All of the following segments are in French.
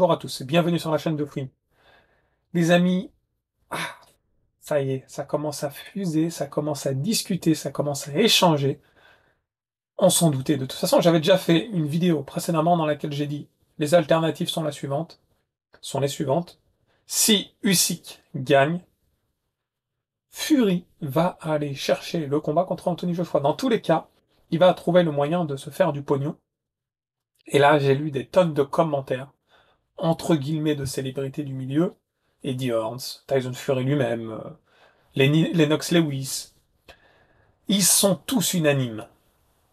bonjour à tous, bienvenue sur la chaîne de Fouine. Les amis, ah, ça y est, ça commence à fuser, ça commence à discuter, ça commence à échanger. On s'en doutait. De toute façon, j'avais déjà fait une vidéo précédemment dans laquelle j'ai dit les alternatives sont les suivantes. Si Usyk gagne, Fury va aller chercher le combat contre Anthony Joshua. Dans tous les cas, il va trouver le moyen de se faire du pognon. Et là, j'ai lu des tonnes de commentaires entre guillemets de célébrités du milieu, Eddie Hearns, Tyson Fury lui-même, Lennox Lewis, ils sont tous unanimes.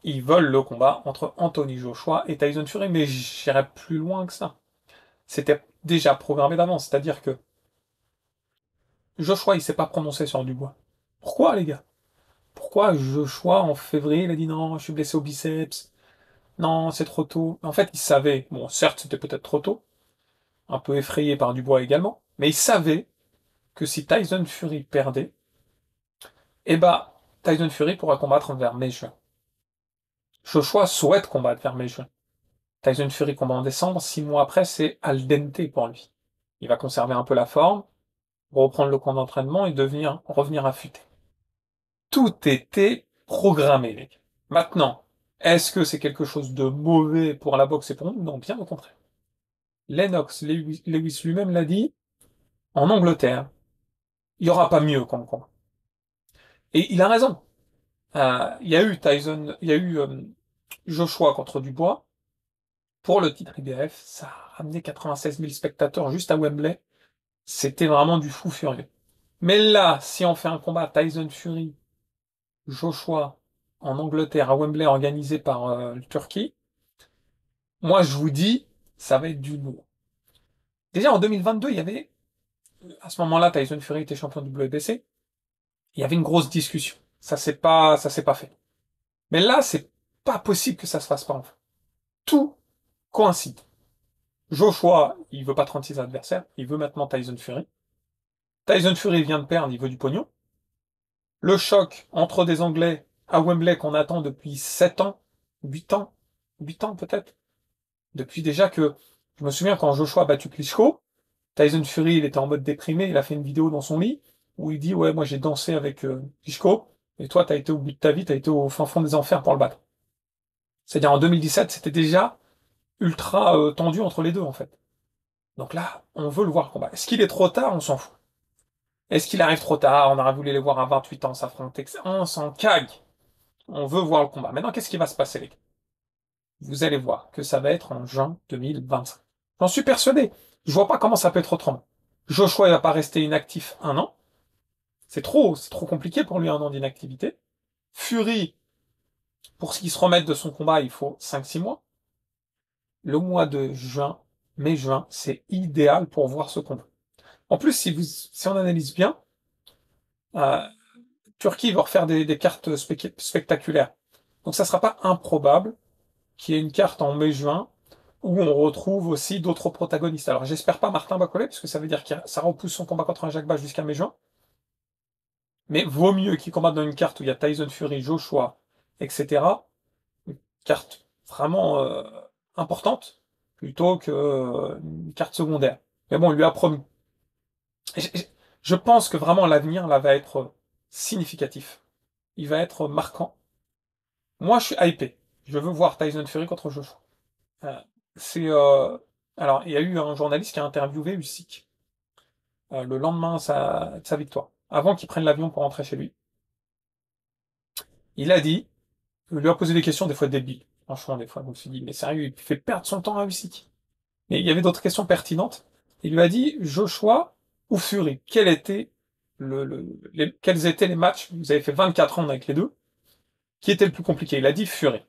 Ils veulent le combat entre Anthony Joshua et Tyson Fury, mais j'irai plus loin que ça. C'était déjà programmé d'avance, c'est-à-dire que Joshua, il s'est pas prononcé sur Dubois. Pourquoi, les gars? Pourquoi Joshua, en février, il a dit non, je suis blessé au biceps, non, c'est trop tôt. En fait, il savait, bon, certes, c'était peut-être trop tôt, un peu effrayé par Dubois également, mais il savait que si Tyson Fury perdait, eh ben, Tyson Fury pourra combattre vers mai-juin. Joshua souhaite combattre vers mai-juin. Tyson Fury combat en décembre, 6 mois après, c'est al dente pour lui. Il va conserver un peu la forme, reprendre le camp d'entraînement et revenir affûté. Tout était programmé, les gars. Maintenant, est-ce que c'est quelque chose de mauvais pour la boxe et pour nous? Non, bien au contraire. Lennox Lewis lui-même l'a dit, en Angleterre, il n'y aura pas mieux comme combat. Et il a raison. Il y a eu Joshua contre Dubois. Pour le titre IBF, ça a ramené 96 000 spectateurs juste à Wembley. C'était vraiment du fou furieux. Mais là, si on fait un combat Tyson Fury, Joshua, en Angleterre, à Wembley, organisé par le Turquie, moi je vous dis, ça va être du lourd. Déjà en 2022, il y avait, à ce moment-là, Tyson Fury était champion WBC, il y avait une grosse discussion. Ça s'est pas fait. Mais là, c'est pas possible que ça se fasse pas enfin. Tout coïncide. Joshua, il veut pas 36 adversaires, il veut maintenant Tyson Fury. Tyson Fury vient de perdre, il veut du pognon. Le choc entre des Anglais à Wembley qu'on attend depuis 7 ans, 8 ans, 8 ans peut-être. Depuis déjà que, je me souviens quand Joshua a battu Klitschko, Tyson Fury, il était en mode déprimé, il a fait une vidéo dans son lit, où il dit, ouais, moi j'ai dansé avec Klitschko, et toi t'as été au bout de ta vie, t'as été au fin fond des enfers pour le battre. C'est-à-dire en 2017, c'était déjà ultra tendu entre les deux en fait. Donc là, on veut le voir combat. Est-ce qu'il est trop tard? On s'en fout. Est-ce qu'il arrive trop tard? On aurait voulu les voir à 28 ans s'affronter. On s'en cague. On veut voir le combat. Maintenant, qu'est-ce qui va se passer, les gars? Vous allez voir que ça va être en juin 2025. J'en suis persuadé. Je vois pas comment ça peut être autrement. Joshua, il va pas rester inactif 1 an. C'est trop compliqué pour lui 1 an d'inactivité. Fury, pour qu'il se remette de son combat, il faut 5-6 mois. Le mois de juin, mai-juin, c'est idéal pour voir ce combat. En plus, si on analyse bien, euh, Turquie va refaire des cartes spectaculaires. Donc ça sera pas improbable qu'il y ait une carte en mai-juin où on retrouve aussi d'autres protagonistes. Alors j'espère pas Martin Bacolé, parce que ça veut dire que ça repousse son combat contre un Jacques Bach jusqu'à mai-juin. Mais vaut mieux qu'il combatte dans une carte où il y a Tyson Fury, Joshua, etc. Une carte vraiment importante, plutôt qu'une carte secondaire. Mais bon, on lui a promis. Et je pense que vraiment l'avenir là va être significatif. Il va être marquant. Moi, je suis hypé. Je veux voir Tyson Fury contre Joshua. Euh, c'est alors il y a eu un journaliste qui a interviewé Usyk le lendemain de sa victoire, avant qu'il prenne l'avion pour rentrer chez lui. Il a dit, il lui a posé des questions des fois débiles. Franchement, des fois, je me suis dit, mais sérieux, il fait perdre son temps à Usyk. Mais il y avait d'autres questions pertinentes. Il lui a dit Joshua ou Fury. Quels étaient les matchs? Vous avez fait 24 ans avec les deux. Qui était le plus compliqué? Il a dit Fury.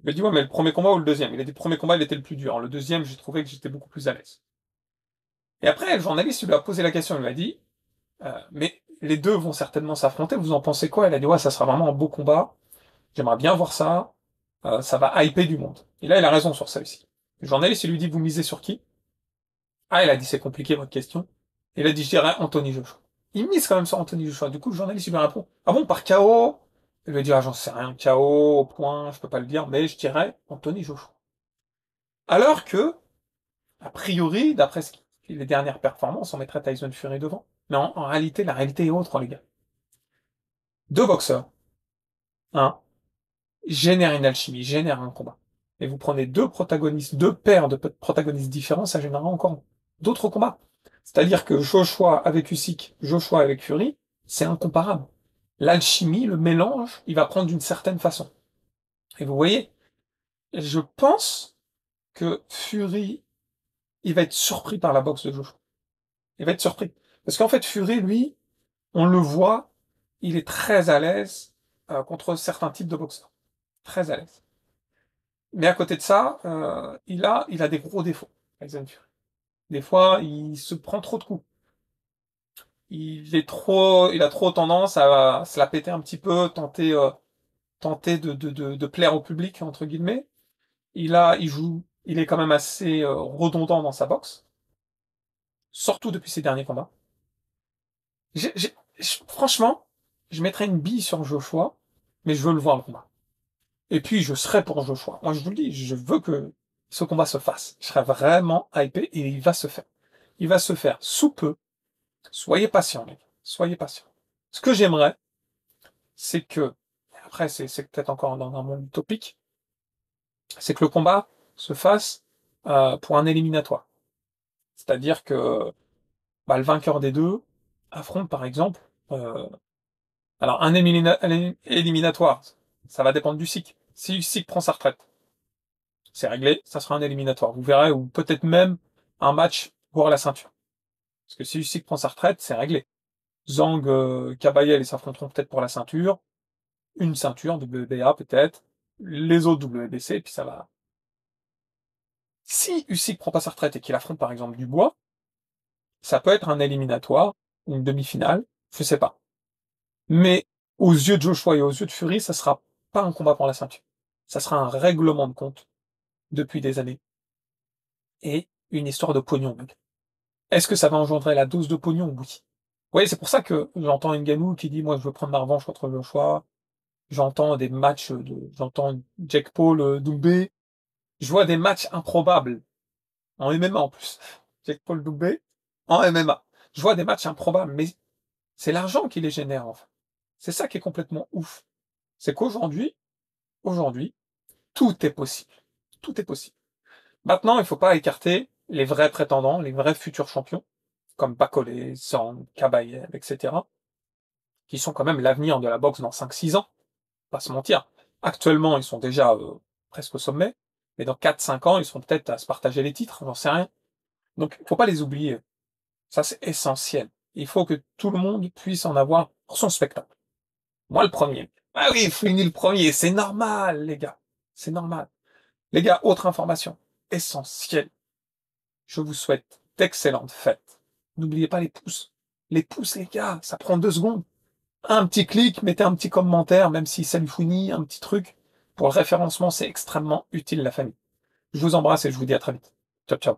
Il m'a dit, ouais, mais le premier combat ou le deuxième? Il a dit, le premier combat, il était le plus dur. Le deuxième, j'ai trouvé que j'étais beaucoup plus à l'aise. Et après, le journaliste lui a posé la question, il lui a dit, mais les deux vont certainement s'affronter, vous en pensez quoi? Elle a dit, ouais, ça sera vraiment un beau combat, j'aimerais bien voir ça, ça va hyper du monde. Et là, il a raison sur ça aussi. Le journaliste, il lui dit, vous misez sur qui? Ah, il a dit, c'est compliqué votre question. Il a dit, je dirais Anthony Joshua. Il mise quand même sur Anthony Joshua. Du coup, le journaliste, il lui répond, ah bon, par KO? Il lui dit, ah, j'en sais rien, KO, au point, je peux pas le dire, mais je dirais Anthony Joshua. Alors que A priori, d'après les dernières performances, on mettrait Tyson Fury devant. Mais en réalité, la réalité est autre, les gars. Deux boxeurs, un, génère une alchimie, génère un combat. Et vous prenez deux protagonistes, deux paires de protagonistes différents, ça générera encore d'autres combats. C'est-à-dire que Joshua avec Usyk, Joshua avec Fury, c'est incomparable. L'alchimie, le mélange, il va prendre d'une certaine façon. Et vous voyez, je pense que Fury, il va être surpris par la boxe de Joshua. Il va être surpris. Parce qu'en fait, Fury, lui, on le voit, il est très à l'aise contre certains types de boxeurs. Très à l'aise. Mais à côté de ça, il a des gros défauts, Tyson Fury. Des fois, il se prend trop de coups. Il a trop tendance à se la péter un petit peu, tenter de plaire au public, entre guillemets. Il est quand même assez redondant dans sa boxe, surtout depuis ses derniers combats. Franchement, je mettrais une bille sur Joshua, mais je veux le voir le combat. Et puis, je serai pour Joshua. Moi, je vous le dis, je veux que ce combat se fasse. Je serai vraiment hypé et il va se faire. Il va se faire sous peu. Soyez patients, mec. Soyez patients. Ce que j'aimerais, c'est que, après, c'est peut-être encore dans un monde utopique, c'est que le combat se fasse pour un éliminatoire. C'est-à-dire que le vainqueur des deux affronte, par exemple, alors un éliminatoire, ça va dépendre du SIC. Si SIC prend sa retraite, c'est réglé, ça sera un éliminatoire. Vous verrez, ou peut-être même un match pour la ceinture. Parce que si Usyk prend sa retraite, c'est réglé. Zhang, Kabayel, ils s'affronteront peut-être pour la ceinture. Une ceinture, WBA peut-être. Les autres WBC, et puis ça va. Si Usyk prend pas sa retraite et qu'il affronte par exemple Dubois, ça peut être un éliminatoire, une demi-finale, je sais pas. Mais aux yeux de Joshua et aux yeux de Fury, ça sera pas un combat pour la ceinture. Ça sera un règlement de compte depuis des années. Et une histoire de pognon, mec. Est-ce que ça va engendrer la dose de pognon? Oui. Vous voyez, c'est pour ça que j'entends Ngannou qui dit, moi, je veux prendre ma revanche contre Joshua. J'entends des matchs j'entends Jake Paul, Doumbé. Je vois des matchs improbables. En MMA, en plus. Jake Paul, Doumbé. En MMA. Je vois des matchs improbables, mais c'est l'argent qui les génère, en fait. C'est ça qui est complètement ouf. C'est aujourd'hui, tout est possible. Tout est possible. Maintenant, il faut pas écarter les vrais prétendants, les vrais futurs champions, comme Bacolé, Zhang, Kabayev, etc., qui sont quand même l'avenir de la boxe dans 5-6 ans. Pas se mentir. Actuellement, ils sont déjà presque au sommet, mais dans 4-5 ans, ils seront peut-être à se partager les titres, j'en sais rien. Donc, faut pas les oublier. Ça, c'est essentiel. Il faut que tout le monde puisse en avoir pour son spectacle. Moi, le premier. Ah oui, fini le premier, c'est normal, les gars. C'est normal. Les gars, autre information essentielle. Je vous souhaite d'excellentes fêtes. N'oubliez pas les pouces. Les pouces, les gars, ça prend 2 secondes. Un petit clic, mettez un petit commentaire, même si ça lui fournit un petit truc. Pour le référencement, c'est extrêmement utile, la famille. Je vous embrasse et je vous dis à très vite. Ciao, ciao.